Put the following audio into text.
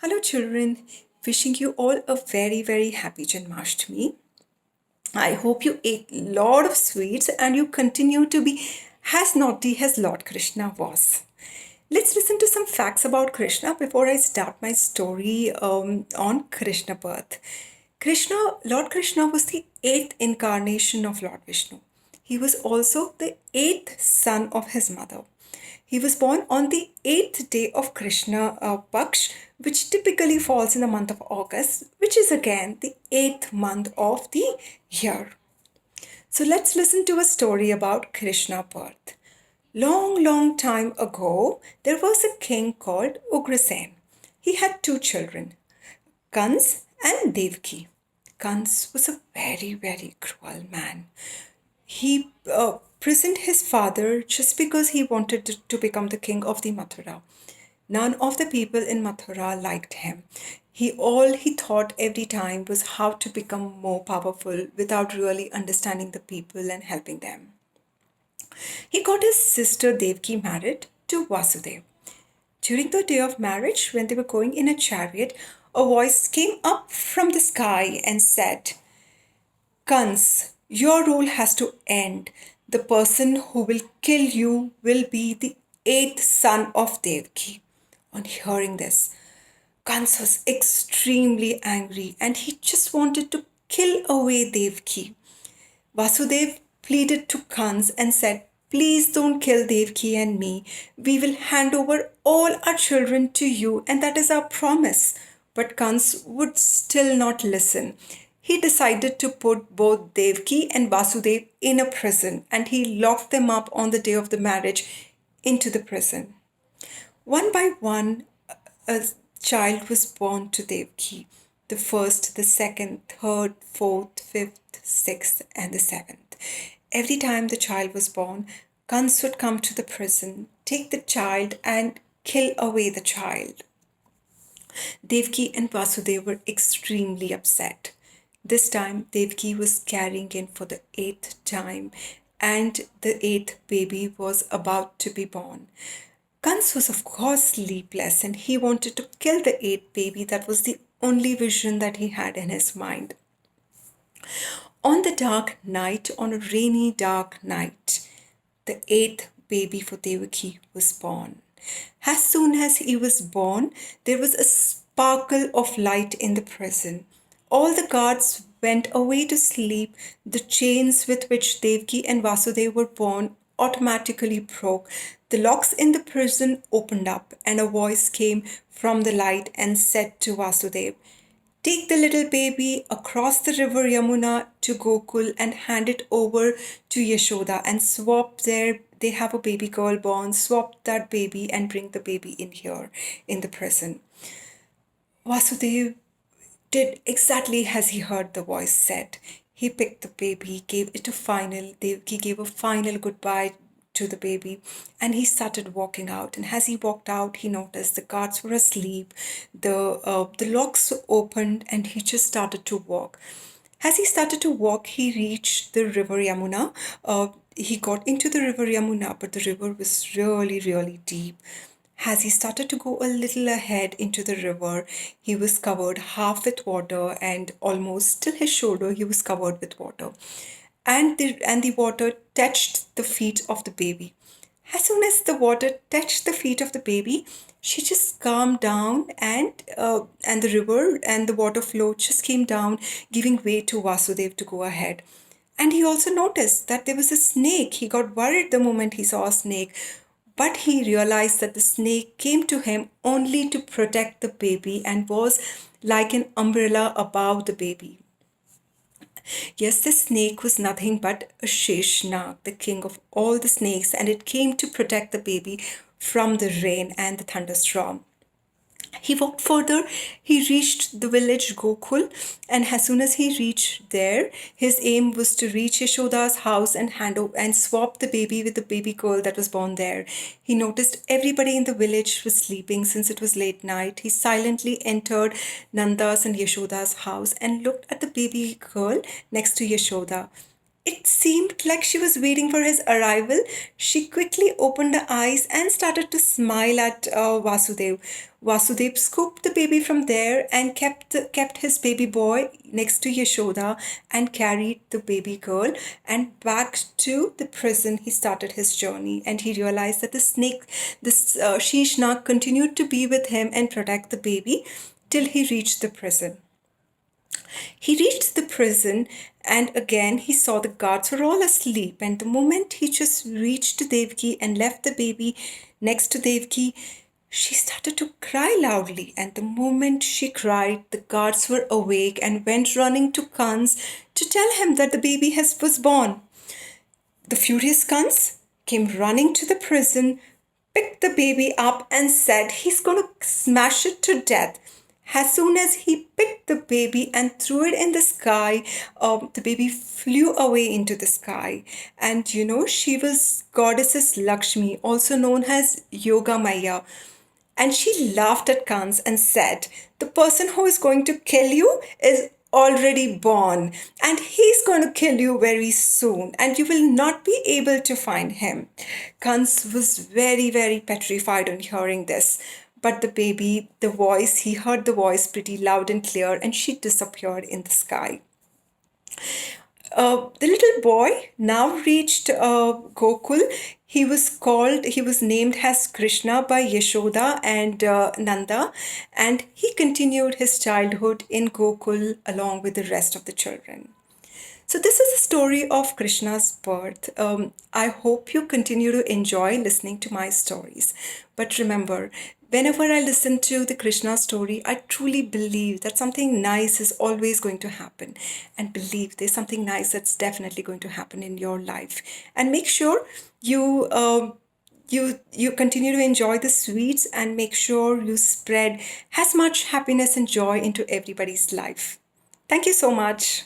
Hello, children. Wishing you all a very, very happy Janmashtami. I hope you ate a lot of sweets and you continue to be as naughty as Lord Krishna was. Let's listen to some facts about Krishna before I start my story on Krishna birth. Lord Krishna was the eighth incarnation of Lord Vishnu. He was also the eighth son of his mother. He was born on the eighth day of Krishna Paksh, which typically falls in the month of August, which is again the eighth month of the year. So let's listen to a story about Krishna birth. Long, long time ago, there was a king called Ugrasen. He had two children, Kans and Devki. Kans was a very, very cruel man. He prisoned his father just because he wanted to become the king of the Mathura. None of the people in Mathura liked him. All he thought every time was how to become more powerful without really understanding the people and helping them. He got his sister Devki married to Vasudev. During the day of marriage, when they were going in a chariot, a voice came up from the sky and said, Kans, your rule has to end. The person who will kill you will be the eighth son of Devki. On hearing this, Kans was extremely angry and he just wanted to kill away Devki. Vasudev pleaded to Kans and said, Please don't kill Devki and me. We will hand over all our children to you, and that is our promise. But Kans would still not listen. He decided to put both Devki and Vasudev in a prison, and he locked them up on the day of the marriage into the prison. One by one, a child was born to Devki, the first, the second, third, fourth, fifth, sixth, and the seventh. Every time the child was born, Kans would come to the prison, take the child, and kill away the child. Devki and Vasudev were extremely upset. This time, Devki was carrying in for the eighth time, and the eighth baby was about to be born. Kans was, of course, sleepless and he wanted to kill the eighth baby. That was the only vision that he had in his mind. On the dark night, on a rainy, dark night, the eighth baby for Devaki was born. As soon as he was born, there was a sparkle of light in the prison. All the guards went away to sleep. The chains with which Devki and Vasudev were born automatically broke. The locks in the prison opened up, and a voice came from the light and said to Vasudev, Take the little baby across the river Yamuna to Gokul and hand it over to Yashoda and swap there. They have a baby girl born. Swap that baby and bring the baby in here in the prison. Vasudev did exactly as he heard the voice said. He picked the baby, gave it a final, he gave a final goodbye to the baby, and he started walking out. And as he walked out, he noticed the guards were asleep, the locks opened, and he just started to walk. As he started to walk, he reached the river Yamuna. He got into the river Yamuna, but the river was really, really deep. As he started to go a little ahead into the river, he was covered half with water and almost till his shoulder he was covered with water. And the water touched the feet of the baby. As soon as the water touched the feet of the baby, she just calmed down, and the river and the water flow just came down, giving way to Vasudev to go ahead. And he also noticed that there was a snake. He got worried the moment he saw a snake, but he realized that the snake came to him only to protect the baby and was like an umbrella above the baby. Yes, the snake was nothing but a Sheshnag, the king of all the snakes, and it came to protect the baby from the rain and the thunderstorm. He walked further, he reached the village Gokul, and as soon as he reached there, his aim was to reach Yashoda's house and and swap the baby with the baby girl that was born there. He noticed everybody in the village was sleeping since it was late night. He silently entered Nanda's and Yashoda's house and looked at the baby girl next to Yashoda. It seemed like she was waiting for his arrival. She quickly opened her eyes and started to smile at Vasudev. Vasudev scooped the baby from there and kept his baby boy next to Yashoda and carried the baby girl and back to the prison. He started his journey and he realized that this Shishnak continued to be with him and protect the baby till he reached the prison. He reached the prison and again he saw the guards were all asleep. And the moment he just reached Devki and left the baby next to Devki, she started to cry loudly. And the moment she cried, the guards were awake and went running to Kans to tell him that the baby was born. The furious Kans came running to the prison, picked the baby up, and said he's going to smash it to death. As soon as he picked the baby and threw it in the sky, the baby flew away into the sky. And she was goddesses Lakshmi, also known as Yoga Maya. And she laughed at Kans and said, "The person who is going to kill you is already born, and he's going to kill you very soon, and you will not be able to find him." Kans was very, very petrified on hearing this. But he heard the voice pretty loud and clear, and she disappeared in the sky. The little boy now reached Gokul. He was named as Krishna by Yashoda and Nanda, and he continued his childhood in Gokul along with the rest of the children. So, this is the story of Krishna's birth. I hope you continue to enjoy listening to my stories. But remember, whenever I listen to the Krishna story, I truly believe that something nice is always going to happen. And believe there's something nice that's definitely going to happen in your life. And make sure you continue to enjoy the sweets and make sure you spread as much happiness and joy into everybody's life. Thank you so much.